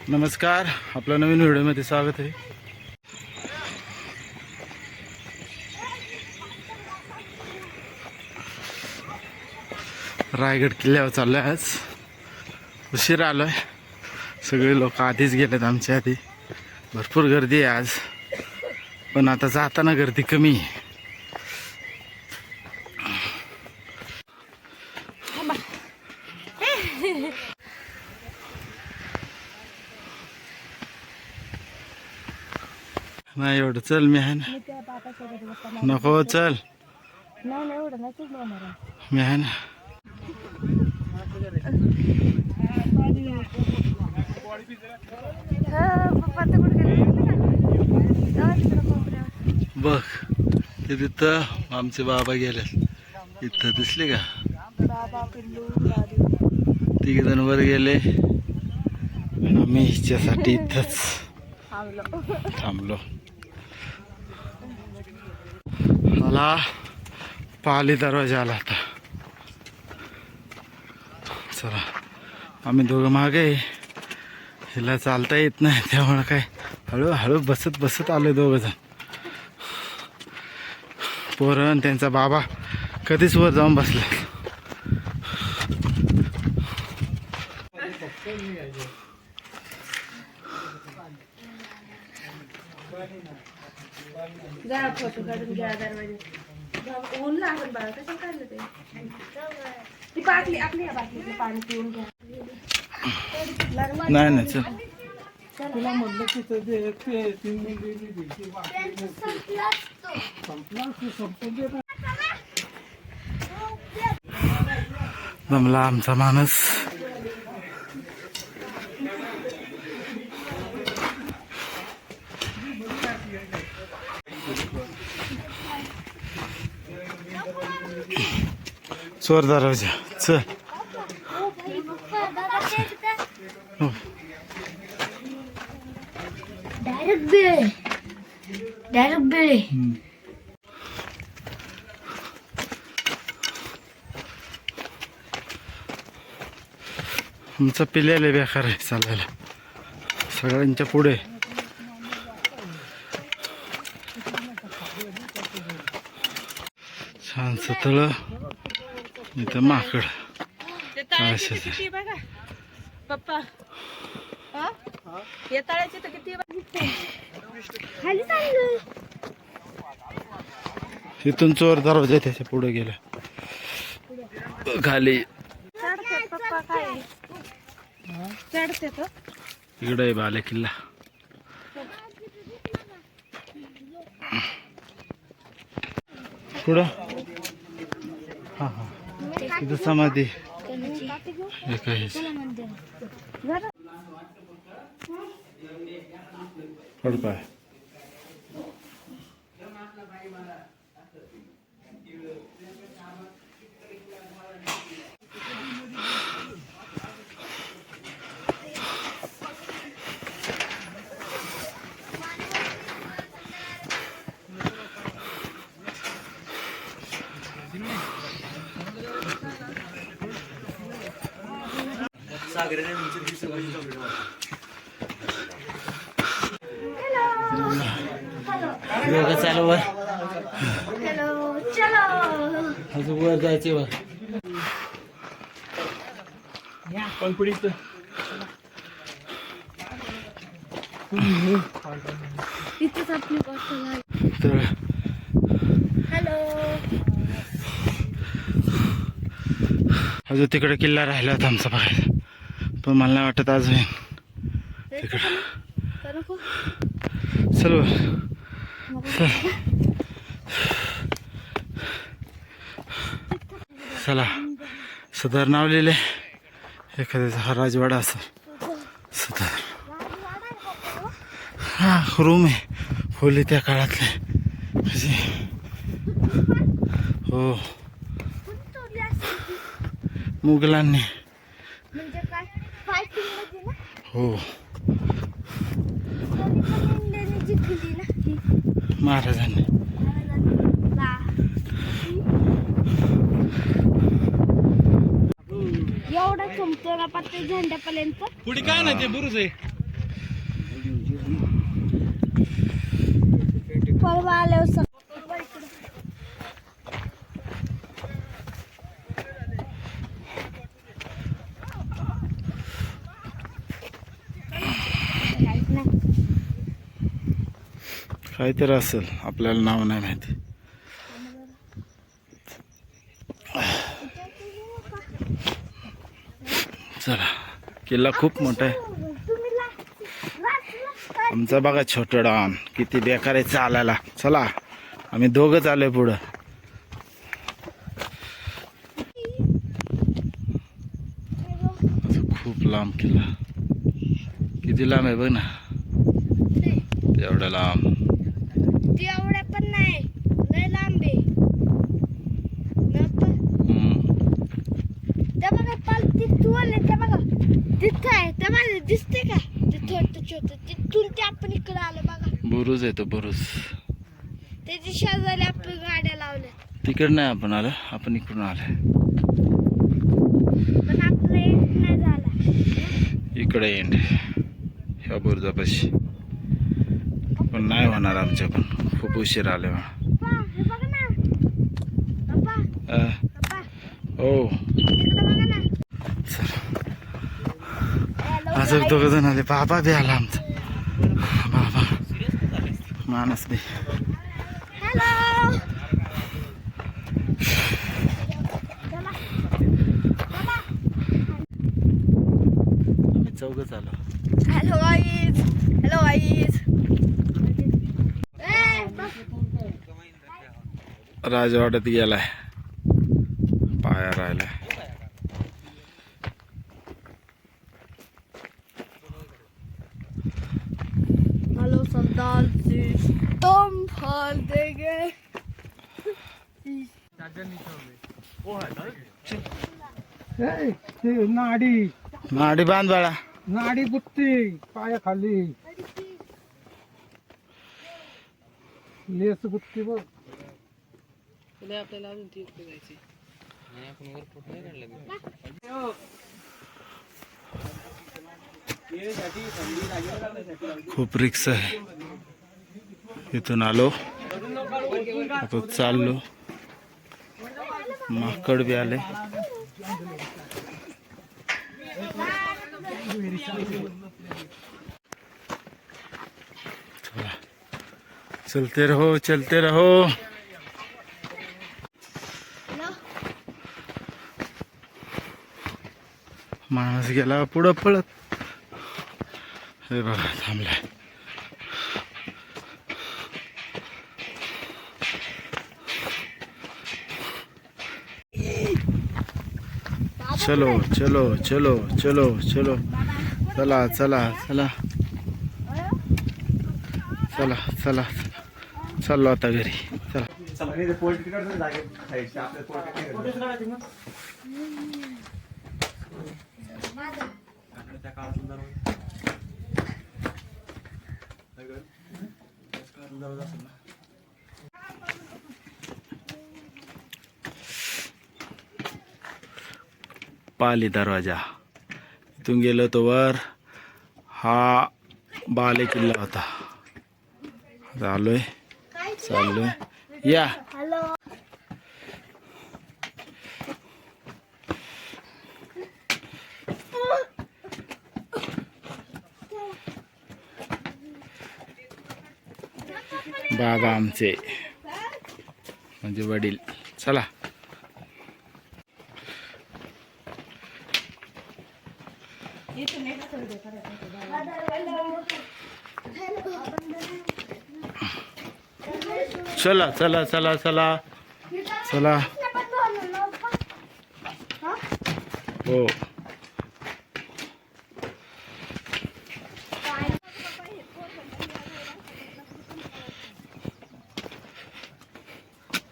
नमस्कार, आपल्या नवीन व्हिडिओमध्ये स्वागत आहे. रायगड किल्ल्यावर चाललोय. आज उशीर आलोय. सगळे लोक आधीच गेलेत आमच्या आधी. भरपूर गर्दी आहे आज, पण आता जाताना गर्दी कमी आहे. नाही एवढं चल, मी आहे ना. नको चल, मी आहे ना. बघ ते तिथं आमचे बाबा गेले. इथं दिसले का? तिघ जण वर गेले. आम्ही हिच्यासाठी इथंच थांबलो. मला पाली दरवाजा आला आता. चला, आम्ही दोघं मागे. हिला चालता येत नाही, त्यामुळे काय हळूहळू बसत बसत आले दोघं जण. पोरण त्यांचा बाबा कधीच वर जाऊन बसले. जा फोटो काढून घ्या दरवाजे. ऊन लागून बाळा कसं काढलं ते. ती बाटली आपली बाटलीतलं पाणी पिऊन घ्या. नाही नाही चल. तुला म्हटलं की जमला आमचा माणूस. चोर दरवाजा चल. डायरेक्ट बेळे. आमचा पिल्याला बेकार आहे चालायला सगळ्यांच्या पुढे. छान सतळ. इथं माकड. पप्पा हे तळायचे तर किती खाली इथून चोर दरवाजा त्याच्या पुढे गेला खाली. पप्पा काय चढते तो इकडे आहे बाले किल्ला. पुढं हा हा इथं समाधी एक आहे. पडपाय चालू वर. हॅलो चलो अजून वर जायचे वर. इथेच आपली गोष्ट. तर हॅलो अजून तिकडे किल्ला राहिला होता आमचा बघायला, पण मला नाही वाटत आज होईल तिकडं. चल वर चल. चला, सदर नाव लिहिले. एखाद्याचा हा राजवाडा असेल सदर. हा रूम आहे खोली त्या काळातले. हो मुघलांनी. म्हणजे काय फायटिंग मध्ये ना. हो जिंकली ना महाराजांनी. एवढा चमतो ना पत्ते झेंड्यापर्यंत. पुढे काय नाही ते बुरुज आहे. परवा आल्यावर काहीतरी असेल, आपल्याला नाव नाही माहिती. चला, किल्ला खूप मोठा आहे. आमचा बघा छोटं डॉन किती बेकार आहे चालायला. चला, आम्ही दोघंच आलोय पुढं. खूप लांब किल्ला, किती लांब आहे बघ ना, एवढा लांब. एवढ्या पण नाही, लय लांब आहे. त्या बघा पाल तिथून आले, त्या बघा तिथं आहे, त्या मला दिसते का ते छोटं छोटं, तिथून ते आपण इकडे आलो बघा. बुरुज आहे तो, बुरुज. त्याची शेजारी आपण गाड्या लावल्या, तिकडं नाही आपण आलो, आपण इकडून आलोय. पण आपलं एक नाही झाला. इकडे एंड ह्या बुरुजापाशी, पण नाही होणार आमच्याकडून, खूप उशीर आले. पप्पा, हे बघा ना पप्पा, पप्पा हो, तिकडे बघा ना. अजून दोघं जण आले. बाबा बी आला आमचा, बाबा मानस बी. हॅलो, आम्ही चौघच आलो. Hello guys, hello guys. राजवाड्यात गेलाय, पाया राहिलाय. हेलो सरदार जी, तुम फल देंगे. ते नाडी नाडी बांध बाळा. नाडी बुत्ती पाया खाली लेस बुत्ती बघ. आपल्याला अजून ती उपयोग जायची नाही, आपण वर फोटो नाही काढला. खूप रिक्स आहे. इथून आलो, आता चाललो. माकड बी आले. चला, चलते रहो, चलते रहो. माणूस गेला पुढं पळत. हे बघा थांबलाय. चलो चलो चलो चलो चलो, चला चला चला चला चला, चाललो आता घरी. चला, पाली दरवाजा. इथून गेलो तो वर, हा बाले किल्ला होता. आलोय, चाललोय. या हॅलो, बाबा आमचे म्हणजे वडील. चला, चला चला चला चला चला. हो,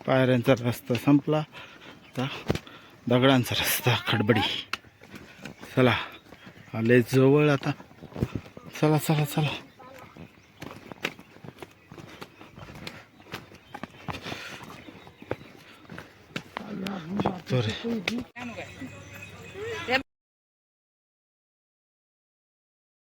पायऱ्यांचा रस्ता संपला, आता दगडांचा रस्ता खडबडी. चला, आले जवळ आता. चला चला चला. तो रे